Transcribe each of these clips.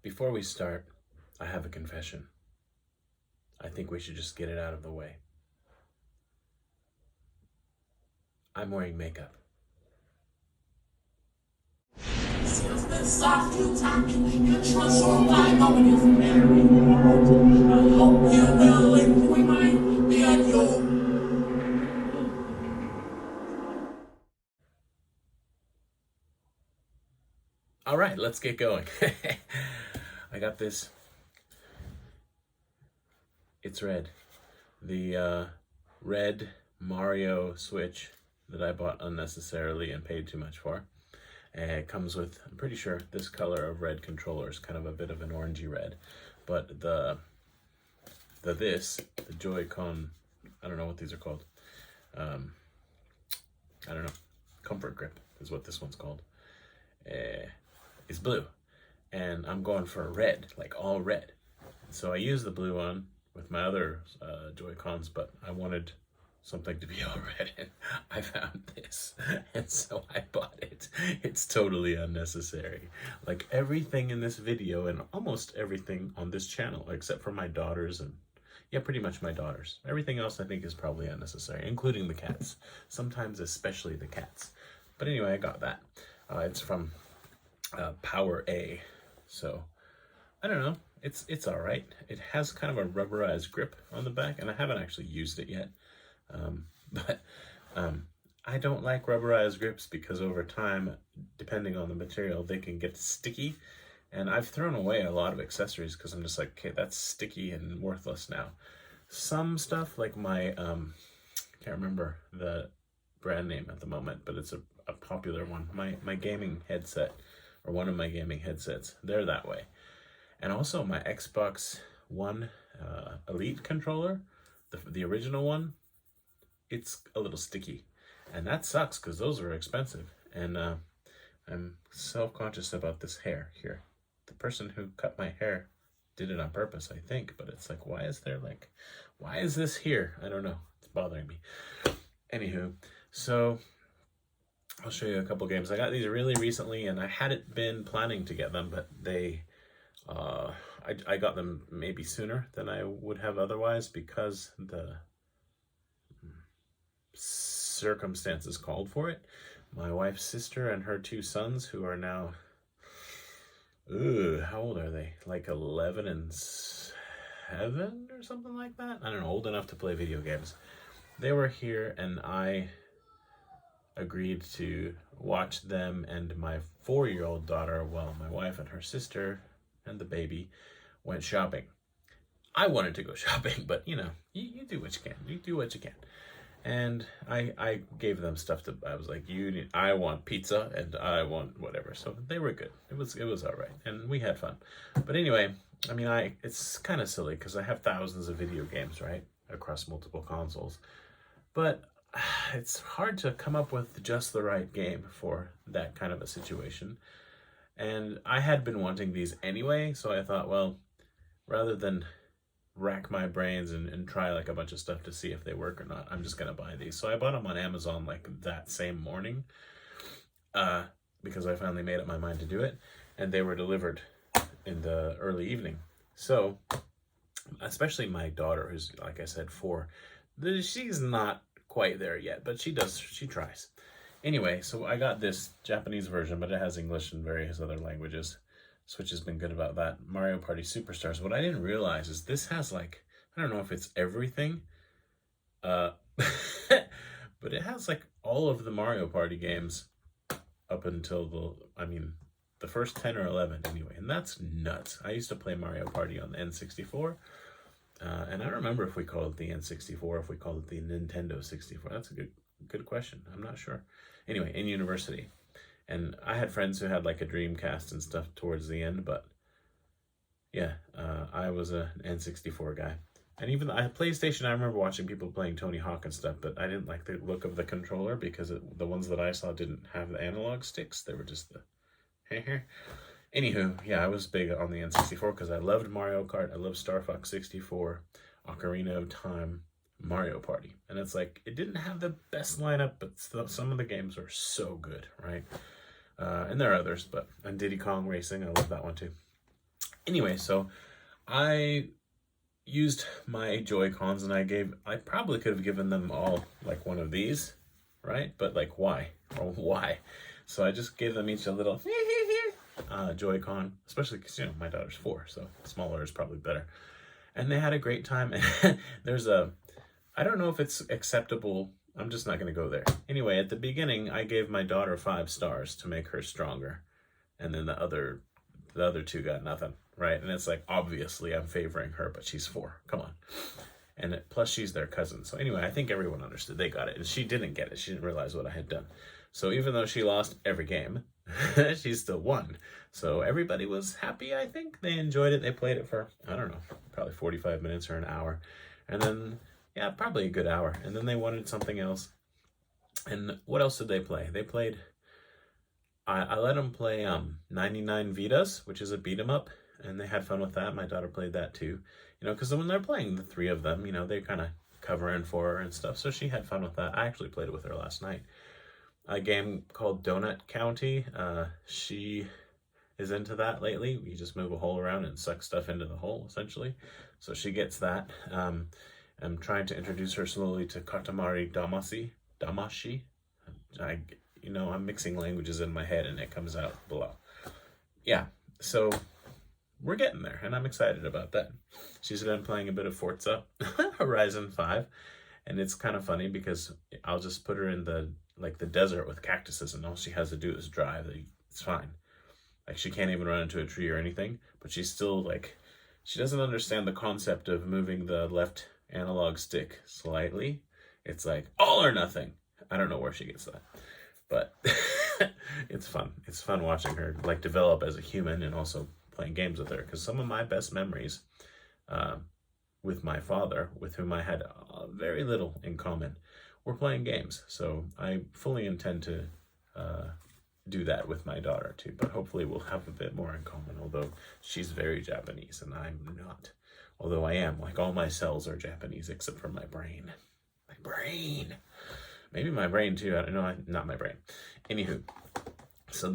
Before we start, I have a confession. I think we should just get it out of the way. I'm wearing makeup. Since the soft you talking, you trust all I know it is very hard. I hope you will and we might be at your. All right, let's get going. I got this. It's red. The red Mario Switch that I bought unnecessarily and paid too much for. It comes with, I'm pretty sure, this color of red controllers, kind of a bit of an orangey red. But the Joy-Con, I don't know what these are called. I don't know. Comfort Grip is what this one's called. Is blue. And I'm going for a red, like all red. So I used the blue one with my other Joy-Cons, but I wanted something to be all red, and I found this, and so I bought it. It's totally unnecessary. Like everything in this video and almost everything on this channel, except for my daughters and, yeah, pretty much my daughters. Everything else I think is probably unnecessary, including the cats. Sometimes especially the cats. But anyway, I got that. It's from Power A. So, I don't know. It's all right. It has kind of a rubberized grip on the back, and I haven't actually used it yet. But I don't like rubberized grips because over time, depending on the material, they can get sticky. And I've thrown away a lot of accessories because I'm just like, okay, that's sticky and worthless now. Some stuff like my, can't remember the brand name at the moment, but it's a popular one. My gaming headset, or one of my gaming headsets, they're that way. And also my Xbox One Elite controller, the original one, it's a little sticky, and that sucks because those are expensive. And I'm self-conscious about this hair here. The person who cut my hair did it on purpose, I think, but it's like, why is this here? I don't know. It's bothering me. Anywho, so I'll show you a couple games. I got these really recently, and I hadn't been planning to get them, but they, I got them maybe sooner than I would have otherwise because the circumstances called for it. My wife's sister and her two sons, who are now, how old are they? Like 11 and 7 or something like that? I don't know, old enough to play video games. They were here, and I agreed to watch them and my 4-year-old daughter while my wife and her sister and the baby went shopping. I wanted to go shopping, but you know, you do what you can. You do what you can. And I gave them stuff I was like, I want pizza and I want whatever. So they were good. It was all right. And we had fun. But anyway, I mean, it's kind of silly because I have thousands of video games, right? Across multiple consoles. But it's hard to come up with just the right game for that kind of a situation. And I had been wanting these anyway. So I thought, well, rather than rack my brains and try like a bunch of stuff to see if they work or not, I'm just gonna buy these. So I bought them on Amazon like that same morning because I finally made up my mind to do it, and they were delivered in the early evening. So especially my daughter, who's, like I said, 4, she's not quite there yet, but she tries. Anyway, so I got this Japanese version, but it has English and various other languages. Switch has been good about that. Mario Party Superstars. What I didn't realize is this has like, I don't know if it's everything, but it has like all of the Mario Party games up until the first 10 or 11 anyway, and that's nuts. I used to play Mario Party on the N64, and I don't remember if we called it the N64 or if we called it the Nintendo 64. That's a good question. I'm not sure. Anyway, in university. And I had friends who had like a Dreamcast and stuff towards the end, but yeah, I was an N64 guy. And even I had PlayStation, I remember watching people playing Tony Hawk and stuff, but I didn't like the look of the controller because the ones that I saw didn't have the analog sticks. They were just the Anywho, yeah, I was big on the N64 because I loved Mario Kart. I loved Star Fox 64, Ocarina of Time, Mario Party. And it's like, it didn't have the best lineup, but some of the games are so good, right? And there are others, and Diddy Kong Racing, I love that one too. Anyway, so I used my Joy-Cons and I probably could have given them all like one of these, right? But like, why? Or why? So I just gave them each a little Joy-Con, especially because, you know, my daughter's 4, so smaller is probably better. And they had a great time. And I don't know if it's acceptable. I'm just not going to go there. Anyway, at the beginning, I gave my daughter 5 stars to make her stronger. And then the other 2 got nothing, right? And it's like, obviously I'm favoring her, but she's 4. Come on. And plus she's their cousin. So anyway, I think everyone understood. They got it. And she didn't get it. She didn't realize what I had done. So even though she lost every game, she still won. So everybody was happy, I think. They enjoyed it. They played it for, I don't know, probably 45 minutes or an hour. And then, yeah, probably a good hour. And then they wanted something else. And what else did they play? They played, I let them play 99 Vidas, which is a beat 'em up. And they had fun with that. My daughter played that too. You know, because when they're playing, the 3 of them, you know, they kind of covering for her and stuff. So she had fun with that. I actually played it with her last night. A game called Donut County. She is into that lately. You just move a hole around and suck stuff into the hole, essentially. So she gets that. I'm trying to introduce her slowly to Katamari Damashi. I'm mixing languages in my head and it comes out below. Yeah, so we're getting there, and I'm excited about that. She's been playing a bit of Forza Horizon 5, and it's kind of funny because I'll just put her in the desert with cactuses, and all she has to do is drive. It's fine. Like, she can't even run into a tree or anything, but she's still like, she doesn't understand the concept of moving the left analog stick slightly. It's like all or nothing. I don't know where she gets that, but it's fun. It's fun watching her like develop as a human and also playing games with her, because some of my best memories with my father, with whom I had very little in common, were playing games. So I fully intend to do that with my daughter too, but hopefully we'll have a bit more in common, although she's very Japanese and I'm not. Although I am, like, all my cells are Japanese except for my brain. My brain! Maybe my brain too, I don't know, not my brain. Anywho, so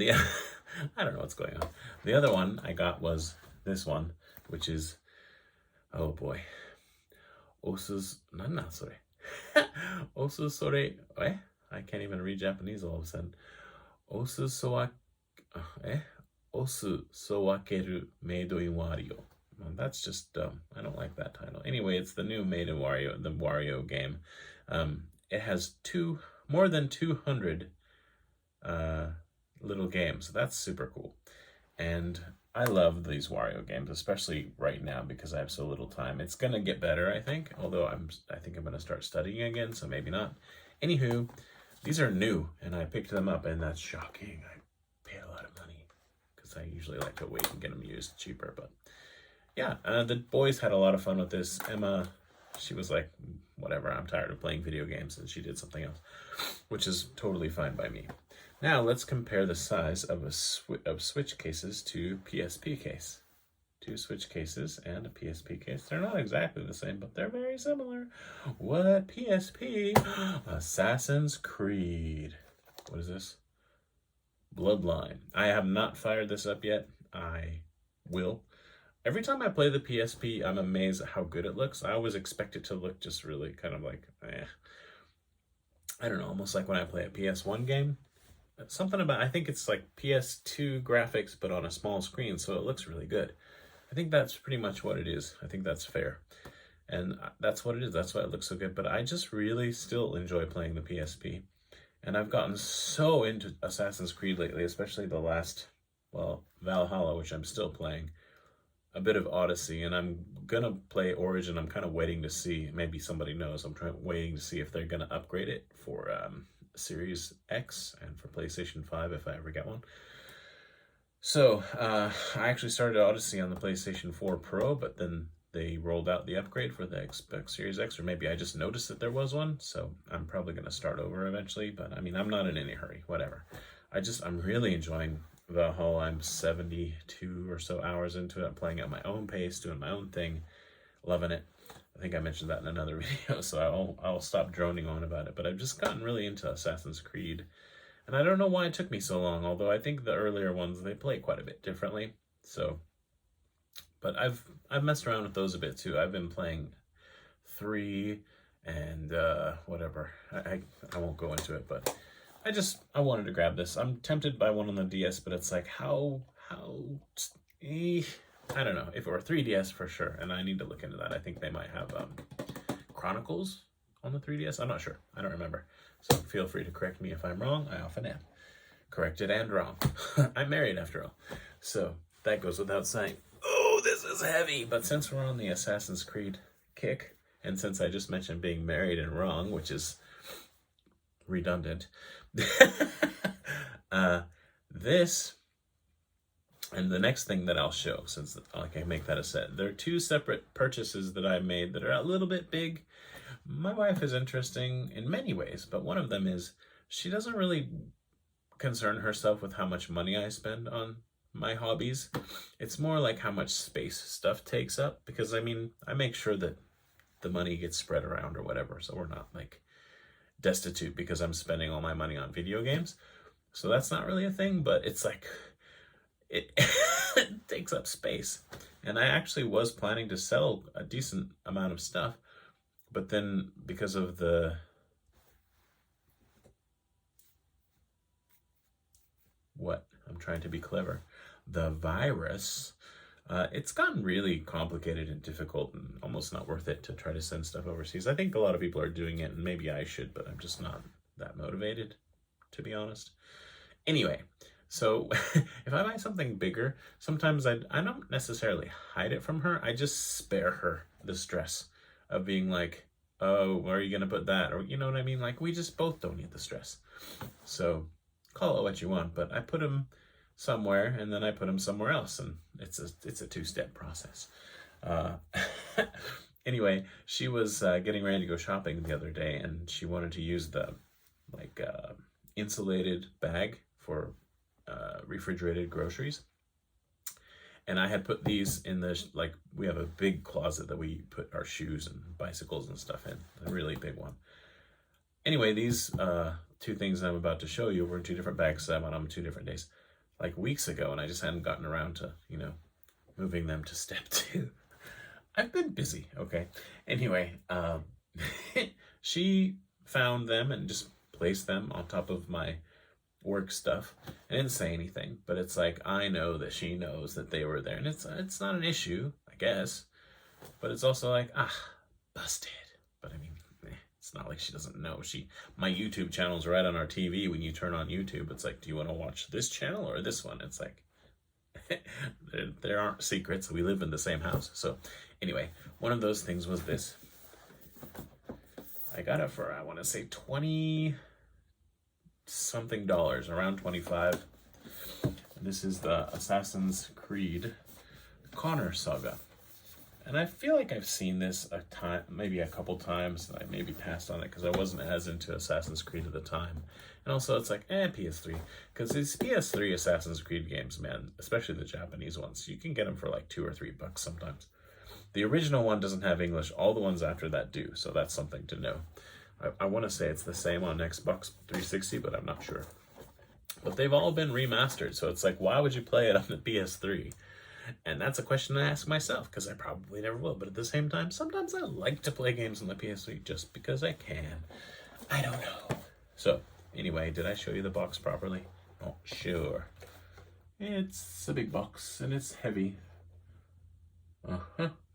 I don't know what's going on. The other one I got was this one, which is, oh boy. Nanna sore? Osu sore, I can't even read Japanese all of a sudden. Osu sowakeru meido in Wario. Well, that's just dumb. I don't like that title. Anyway, it's the new Made in Wario, the Wario game. It has more than 200 little games. That's super cool. And I love these Wario games, especially right now because I have so little time. It's gonna get better, I think, although I think I'm gonna start studying again, so maybe not. Anywho, these are new and I picked them up, and that's shocking. I paid a lot of money because I usually like to wait and get them used cheaper. But yeah, the boys had a lot of fun with this. Emma, she was like, whatever, I'm tired of playing video games, and she did something else, which is totally fine by me. Now let's compare the size of Switch cases to PSP case. 2 Switch cases and a PSP case. They're not exactly the same, but they're very similar. What PSP? Assassin's Creed. What is this? Bloodline. I have not fired this up yet. I will. Every time I play the PSP, I'm amazed at how good it looks. I always expect it to look just really kind of like, I don't know, almost like when I play a PS1 game. Something about, I think it's like PS2 graphics, but on a small screen, so it looks really good. I think that's pretty much what it is. I think that's fair. And that's what it is. That's why it looks so good. But I just really still enjoy playing the PSP. And I've gotten so into Assassin's Creed lately, especially the last, Valhalla, which I'm still playing. A bit of Odyssey, and I'm gonna play Origin. I'm kind of waiting to see, maybe somebody knows, waiting to see if they're gonna upgrade it for Series X and for PlayStation 5 if I ever get one. So I actually started Odyssey on the PlayStation 4 Pro, but then they rolled out the upgrade for the Xbox Series X, or maybe I just noticed that there was one, so I'm probably going to start over eventually, but I mean, I'm not in any hurry, whatever. I'm really enjoying Valhalla. I'm 72 or so hours into it. I'm playing at my own pace, doing my own thing, loving it. I think I mentioned that in another video, so I'll stop droning on about it, but I've just gotten really into Assassin's Creed, and I don't know why it took me so long, although I think the earlier ones, they play quite a bit differently, so But I've messed around with those a bit too. I've been playing 3 and whatever. I won't go into it, but I wanted to grab this. I'm tempted by one on the DS, but it's like I don't know. If it were 3DS for sure, and I need to look into that. I think they might have Chronicles on the 3DS. I'm not sure. I don't remember. So feel free to correct me if I'm wrong. I often am. Corrected and wrong. I'm married after all. So that goes without saying. Oh, this is heavy. But since we're on the Assassin's Creed kick, and since I just mentioned being married and wrong, which is redundant, this and the next thing that I'll show, since I can make that a set, there are 2 separate purchases that I made that are a little bit big. My wife is interesting in many ways, but one of them is she doesn't really concern herself with how much money I spend on my hobbies. It's more like how much space stuff takes up, because I mean, I make sure that the money gets spread around or whatever, so we're not like destitute because I'm spending all my money on video games. So that's not really a thing, but it's like it takes up space. And I actually was planning to sell a decent amount of stuff, but then because of I'm trying to be clever, the virus, it's gotten really complicated and difficult and almost not worth it to try to send stuff overseas. I think a lot of people are doing it, and maybe I should, but I'm just not that motivated, to be honest. Anyway, so if I buy something bigger, sometimes I don't necessarily hide it from her. I just spare her the stress of being like, oh, where are you going to put that? Or, you know what I mean? Like, we just both don't need the stress. So call it what you want, but I put them somewhere and then I put them somewhere else, and it's a 2-step process. Anyway, she was getting ready to go shopping the other day, and she wanted to use the insulated bag for refrigerated groceries. And I had put these in the, we have a big closet that we put our shoes and bicycles and stuff in, a really big one. Anyway, these 2 things I'm about to show you were in 2 different bags, so I went on 2 different days, like weeks ago, and I just hadn't gotten around to, moving them to step 2. I've been busy, okay? Anyway, she found them and just placed them on top of my work stuff. I didn't say anything, but it's like, I know that she knows that they were there, and it's not an issue, I guess, but it's also like, busted. But I mean, it's not like she doesn't know. My YouTube channel's right on our TV. When you turn on YouTube, it's like, do you want to watch this channel or this one? It's like, there aren't secrets. We live in the same house. So anyway, one of those things was this. I got it for, I want to say $20 something, around 25. And this is the Assassin's Creed Connor Saga. And I feel like I've seen this maybe a couple times, and I maybe passed on it because I wasn't as into Assassin's Creed at the time. And also it's like, PS3. Because these PS3 Assassin's Creed games, man, especially the Japanese ones, you can get them for like $2 or $3 sometimes. The original one doesn't have English. All the ones after that do, so that's something to know. I want to say it's the same on Xbox 360, but I'm not sure. But they've all been remastered, so it's like, why would you play it on the PS3? And that's a question I ask myself, because I probably never will. But at the same time, sometimes I like to play games on the PS3 just because I can. I don't know. So, anyway, did I show you the box properly? Oh, sure. It's a big box, and it's heavy.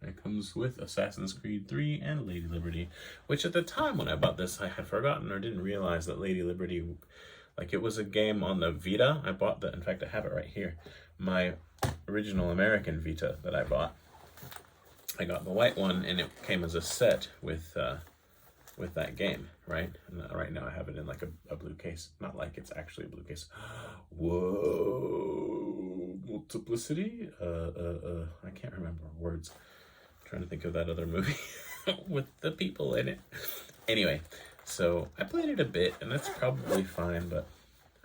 It comes with Assassin's Creed 3 and Lady Liberty, which at the time when I bought this, I had forgotten or didn't realize that Lady Liberty, it was a game on the Vita. I bought that. In fact, I have it right here. My original American Vita that I bought. I got the white one, and it came as a set with that game, right? And right now I have it in like a blue case. Not like it's actually a blue case. Whoa, multiplicity? I can't remember words. I'm trying to think of that other movie with the people in it. Anyway, so I played it a bit, and that's probably fine, but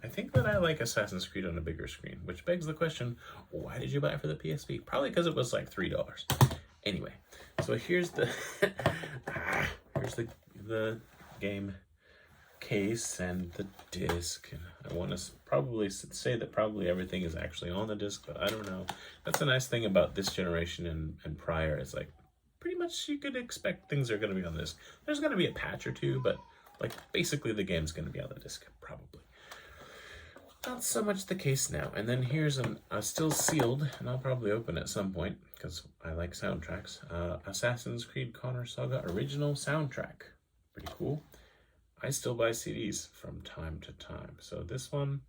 I think that I like Assassin's Creed on a bigger screen, which begs the question, why did you buy it for the PSP? Probably because it was like $3. Anyway, so here's the here's the game case and the disc. And I want to probably say that probably everything is actually on the disc, but I don't know. That's a nice thing about this generation and prior. It's like pretty much you could expect things are going to be on this. There's going to be a patch or two, but like basically the game's going to be on the disc, probably. Not so much the case now. And then here's a still sealed, and I'll probably open at some point because I like soundtracks. Assassin's Creed Connor Saga original soundtrack. Pretty cool. I still buy CDs from time to time. So this one,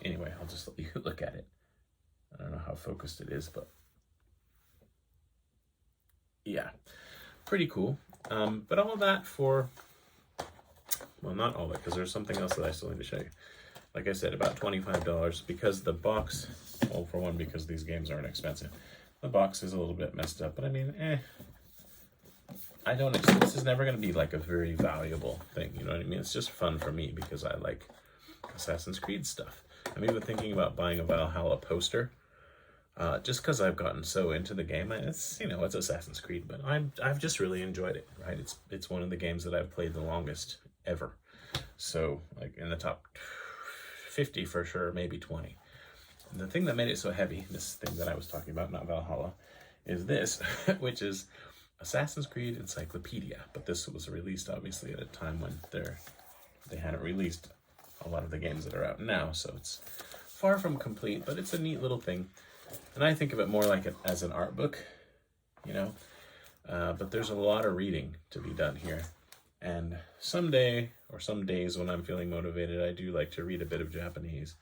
anyway, I'll just let you look at it. I don't know how focused it is, but yeah, pretty cool. But all of that for, well, not all of it, because there's something else that I still need to show you. Like I said, about $25 because the box, well, for one, because these games aren't expensive. The box is a little bit messed up, but I mean, I don't, this is never going to be like a very valuable thing, you know what I mean? It's just fun for me because I like Assassin's Creed stuff. I'm even thinking about buying a Valhalla poster, just because I've gotten so into the game. It's, you know, it's Assassin's Creed, but I've just really enjoyed it, right? It's one of the games that I've played the longest ever. So, like, in the top 50 for sure, maybe 20. And the thing that made it so heavy, this thing that I was talking about, not Valhalla, is this, which is Assassin's Creed Encyclopedia. But this was released, obviously, at a time when they hadn't released a lot of the games that are out now, so it's far from complete, but it's a neat little thing. And I think of it more like as an art book, you know, but there's a lot of reading to be done here. And someday, or some days when I'm feeling motivated, I do like to read a bit of Japanese.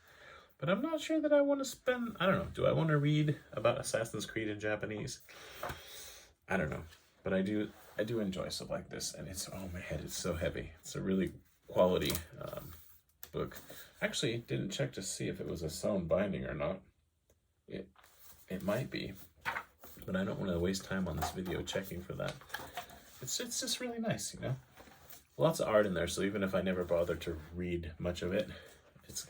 But I'm not sure that I want to spend, I don't know, do I want to read about Assassin's Creed in Japanese? I don't know, but I do enjoy stuff like this, and it's, oh my head, it's so heavy. It's a really quality book. Actually, didn't check to see if it was a sewn binding or not. It might be, but I don't want to waste time on this video checking for that. It's just really nice, you know. Lots of art in there, so even if I never bother to read much of it,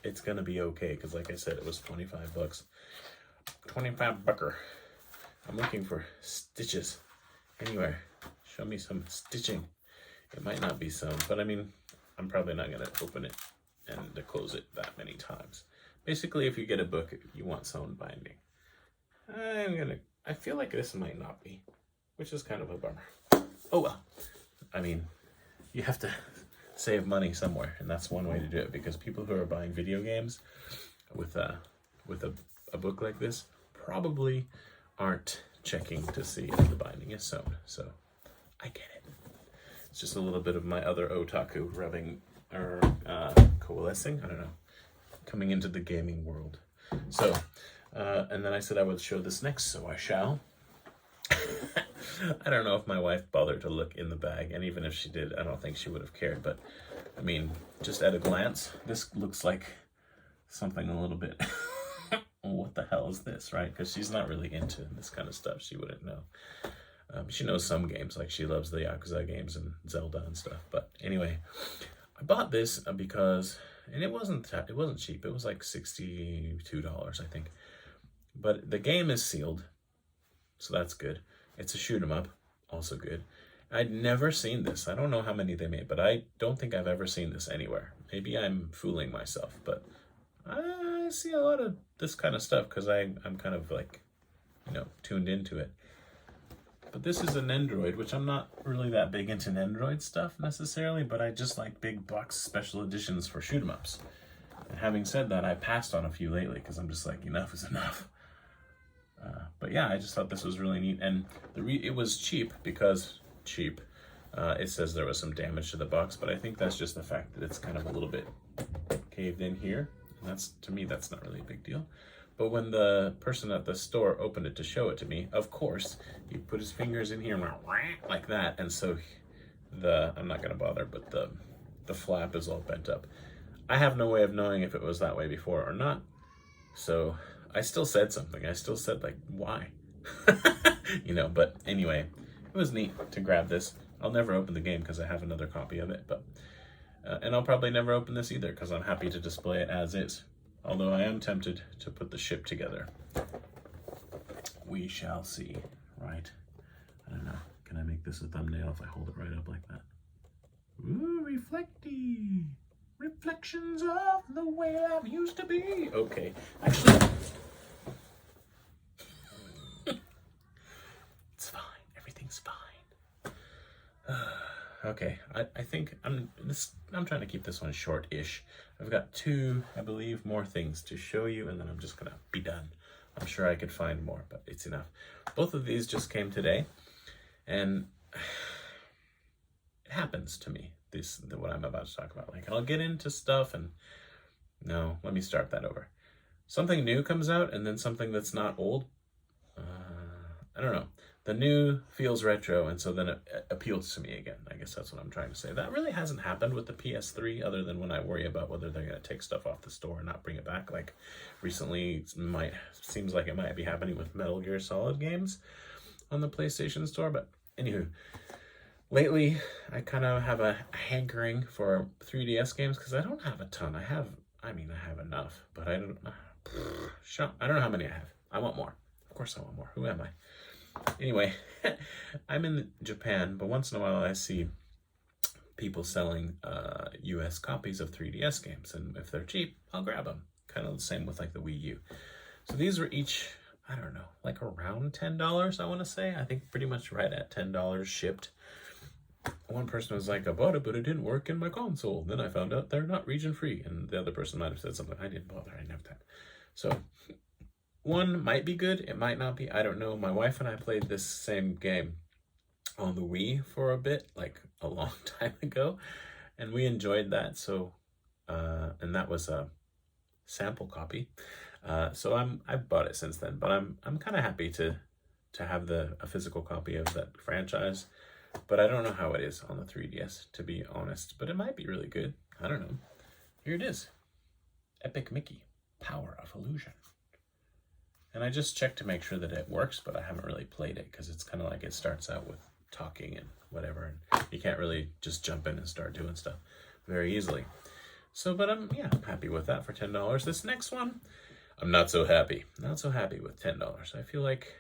it's gonna be okay, because like I said, it was 25 bucks. 25 bucker. I'm looking for stitches anywhere. Show me some stitching. It might not be sewn, but I mean, I'm probably not gonna open it and close it that many times. Basically, if you get a book, you want sewn binding. I feel like this might not be, which is kind of a bummer. Oh well. I mean, you have to save money somewhere, and that's one way to do it, because people who are buying video games with a book like this probably aren't checking to see if the binding is sewn. So I get it. It's just a little bit of my other otaku rubbing or coalescing, I don't know, coming into the gaming world. So and then I said I would show this next, so I shall. I don't know if my wife bothered to look in the bag, and even if she did, I don't think she would have cared. But I mean, just at a glance, this looks like something a little bit, what the hell is this, right? Because she's not really into this kind of stuff. She wouldn't know. She knows some games, like she loves the Yakuza games and Zelda and stuff. But anyway, I bought this because, and it wasn't cheap. It was like $62, I think. But the game is sealed, so that's good. It's a shoot 'em up, also good. I'd never seen this. I don't know how many they made, but I don't think I've ever seen this anywhere. Maybe I'm fooling myself, but I see a lot of this kind of stuff because I'm kind of like, you know, tuned into it. But this is an Android, which I'm not really that big into Android stuff necessarily, but I just like big box special editions for shoot 'em ups. And having said that, I passed on a few lately because I'm just like, enough is enough. But yeah, I just thought this was really neat, and it was cheap because cheap. It says there was some damage to the box, but I think that's just the fact that it's kind of a little bit caved in here. And that's, to me, that's not really a big deal. But when the person at the store opened it to show it to me, of course, he put his fingers in here and went like that, and so I'm not gonna bother, but the flap is all bent up. I have no way of knowing if it was that way before or not, so I still said something. I still said, like, why? You know, but anyway, it was neat to grab this. I'll never open the game because I have another copy of it, but and I'll probably never open this either because I'm happy to display it as is. Although I am tempted to put the ship together. We shall see, right? I don't know. Can I make this a thumbnail if I hold it right up like that. Ooh, reflecty. Reflections of the way life used to be. Okay, actually, it's fine. Everything's fine. Okay, I think I'm trying to keep this one short-ish. I've got 2, I believe, more things to show you, and then I'm just gonna be done. I'm sure I could find more, but it's enough. Both of these just came today, and it happens to me. What I'm about to talk about. Like, I'll get into stuff and no, let me start that over. Something new comes out and then something that's not old. I don't know. The new feels retro, and so then it appeals to me again. I guess that's what I'm trying to say. That really hasn't happened with the PS3, other than when I worry about whether they're going to take stuff off the store and not bring it back. Like recently, seems like it might be happening with Metal Gear Solid games on the PlayStation Store. But anywho, lately, I kind of have a hankering for 3DS games because I don't have a ton. I have enough, but I don't know how many I have. I want more. Of course I want more. Who am I? Anyway, I'm in Japan, but once in a while I see people selling US copies of 3DS games, and if they're cheap, I'll grab them. Kind of the same with like the Wii U. So these were each, I don't know, like around $10, I want to say. I think pretty much right at $10 shipped. One person was like, I bought it, but it didn't work in my console. Then I found out they're not region free. And the other person might have said something. I didn't bother. I didn't have time. So one might be good. It might not be. I don't know. My wife and I played this same game on the Wii for a bit, like a long time ago. And we enjoyed that. So, and that was a sample copy. So I've bought it since then. But I'm kind of happy to have a physical copy of that franchise. But I don't know how it is on the 3DS, to be honest. But it might be really good. I don't know. Here it is. Epic Mickey, Power of Illusion. And I just checked to make sure that it works, but I haven't really played it because it's kind of like it starts out with talking and whatever. And you can't really just jump in and start doing stuff very easily. So, but I'm happy with that for $10. This next one, I'm not so happy. Not so happy with $10. I feel like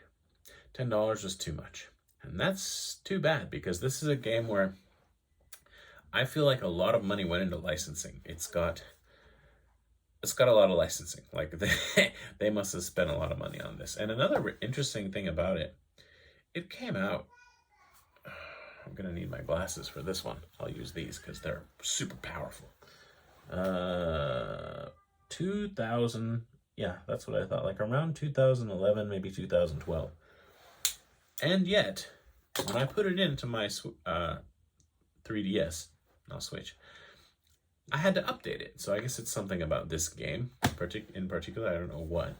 $10 was too much. And that's too bad because this is a game where I feel like a lot of money went into licensing. It's got a lot of licensing. Like they must have spent a lot of money on this. And another interesting thing about it, it came out. I'm gonna need my glasses for this one. I'll use these because they're super powerful. 2000. Yeah, that's what I thought. Like around 2011, maybe 2012. And yet, when I put it into my 3DS, not Switch, I had to update it. So I guess it's something about this game in particular. I don't know what.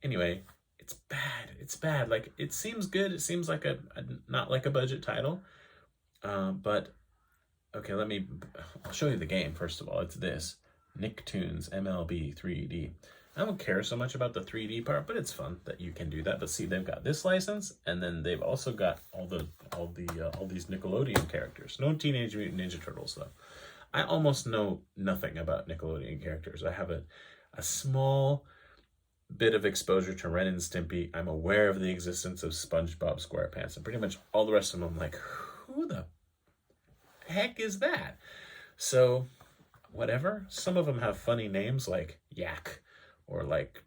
Anyway, it's bad. It's bad. Like, it seems good. It seems like not like a budget title. But, okay, I'll show you the game, first of all. It's this. Nicktoons Mlb 3D. I don't care so much about the 3D part, but it's fun that you can do that. But see, they've got this license, and then they've also got all these Nickelodeon characters. No Teenage Mutant Ninja Turtles, though. I almost know nothing about Nickelodeon characters. I have a small bit of exposure to Ren and Stimpy. I'm aware of the existence of SpongeBob SquarePants, and pretty much all the rest of them, I'm like, who the heck is that? So, whatever. Some of them have funny names like Yak, or like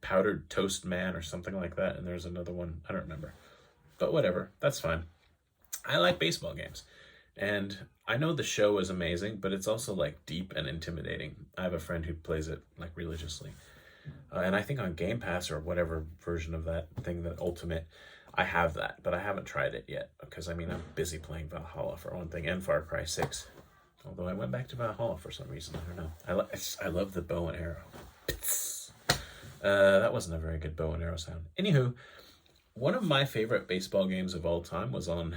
Powdered Toast Man or something like that. And there's another one, I don't remember. But whatever, that's fine. I like baseball games. And I know the show is amazing, but it's also like deep and intimidating. I have a friend who plays it like religiously. And I think on Game Pass or whatever version of that thing, that Ultimate, I have that. But I haven't tried it yet because, I mean, I'm busy playing Valhalla for one thing and Far Cry 6. Although I went back to Valhalla for some reason. I don't know. I love the bow and arrow. That wasn't a very good bow and arrow sound. Anywho, one of my favorite baseball games of all time was on,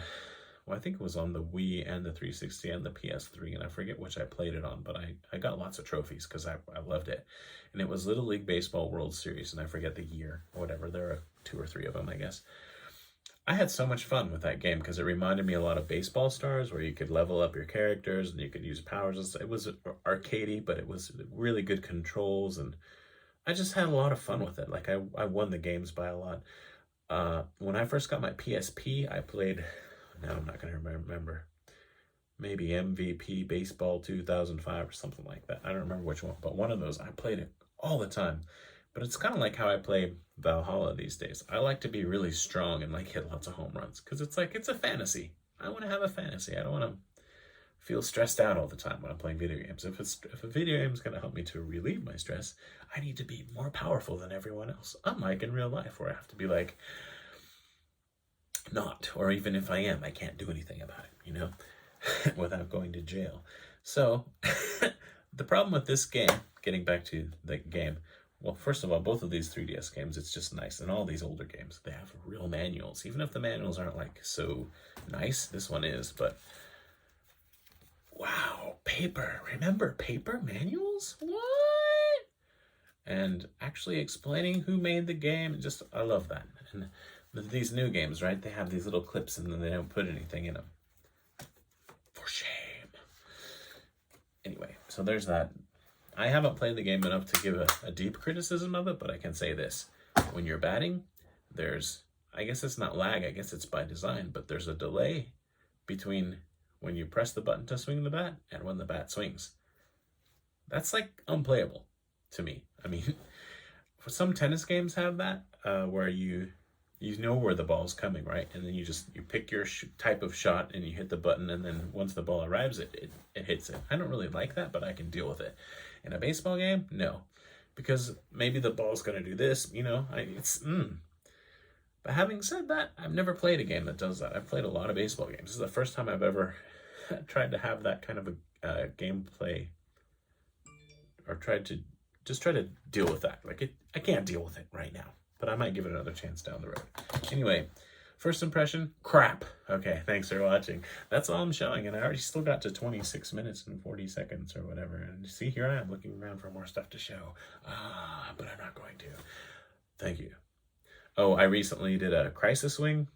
I think it was on the Wii and the 360 and the PS3, and I forget which I played it on, but I got lots of trophies because I loved it. And it was Little League Baseball World Series, and I forget the year or whatever. There are 2 or 3 of them, I guess. I had so much fun with that game because it reminded me a lot of Baseball Stars, where you could level up your characters and you could use powers and stuff. It was arcadey, but it was really good controls, and I just had a lot of fun with it. Like I won the games by a lot. When I first got my PSP, I played, now I'm not going to remember, maybe MVP Baseball 2005 or something like that. I don't remember which one, but one of those, I played it all the time. But it's kind of like how I play Valhalla these days. I like to be really strong and like hit lots of home runs because it's like, it's a fantasy. I want to have a fantasy. I don't want to feel stressed out all the time when I'm playing video games. If a video game is going to help me to relieve my stress, I need to be more powerful than everyone else. Unlike in real life where I have to be like, not, or even if I am, I can't do anything about it, you know, without going to jail. So the problem with this game, getting back to the game, well, first of all, both of these 3DS games, it's just nice. And all these older games, they have real manuals. Even if the manuals aren't like so nice, this one is, but wow, paper. Remember paper manuals? What? And actually explaining who made the game, just, I love that. And these new games, right? They have these little clips and then they don't put anything in them. For shame. Anyway, so there's that. I haven't played the game enough to give a deep criticism of it, but I can say this. When you're batting, there's, I guess it's not lag, I guess it's by design, but there's a delay between when you press the button to swing the bat and when the bat swings. That's like unplayable to me. I mean, some tennis games have that, where you know where the ball's coming, right? And then you pick your type of shot and you hit the button, and then once the ball arrives, it hits it. I don't really like that, but I can deal with it. In a baseball game, no. Because maybe the ball's going to do this, you know? But having said that, I've never played a game that does that. I've played a lot of baseball games. This is the first time I've ever tried to have that kind of a gameplay, or try to deal with that. Like, I can't deal with it right now, but I might give it another chance down the road. Anyway, first impression, crap. Okay, thanks for watching. That's all I'm showing, and I already still got to 26 minutes and 40 seconds or whatever. And see, here I am looking around for more stuff to show. But I'm not going to. Thank you. Oh, I recently did a Crisis Wing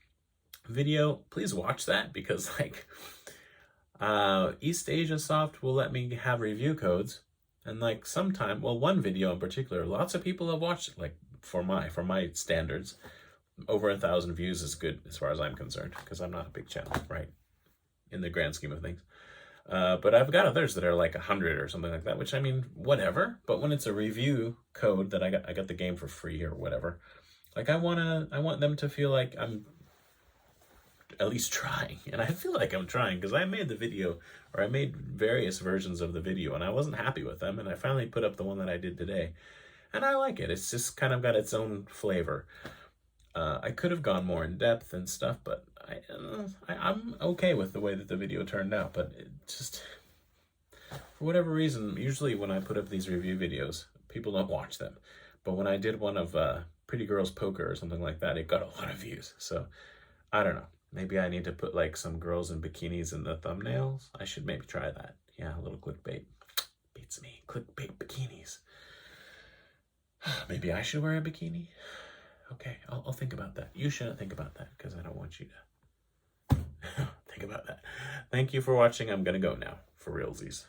video. Please watch that, because like East Asia Soft will let me have review codes, and like sometime, well, one video in particular, lots of people have watched it. Like for my standards, over 1,000 views is good as far as I'm concerned, because I'm not a big channel, right, in the grand scheme of things. But I've got others that are like 100 or something like that, which, I mean, whatever. But when it's a review code that I got the game for free or whatever, like I want them to feel like I'm at least trying. And I feel like I'm trying, because I made the video, or I made various versions of the video, and I wasn't happy with them, and I finally put up the one that I did today. And I like it. It's just kind of got its own flavor. I could have gone more in depth and stuff, but I'm okay with the way that the video turned out. But it just, for whatever reason, usually when I put up these review videos, people don't watch them. But when I did one of Pretty Girls Poker or something like that, it got a lot of views. So I don't know. Maybe I need to put like some girls in bikinis in the thumbnails. I should maybe try that. Yeah, a little clickbait. Beats me. Clickbait bikinis. Maybe I should wear a bikini. Okay, I'll think about that. You shouldn't think about that, because I don't want you to think about that. Thank you for watching. I'm going to go now, for realsies.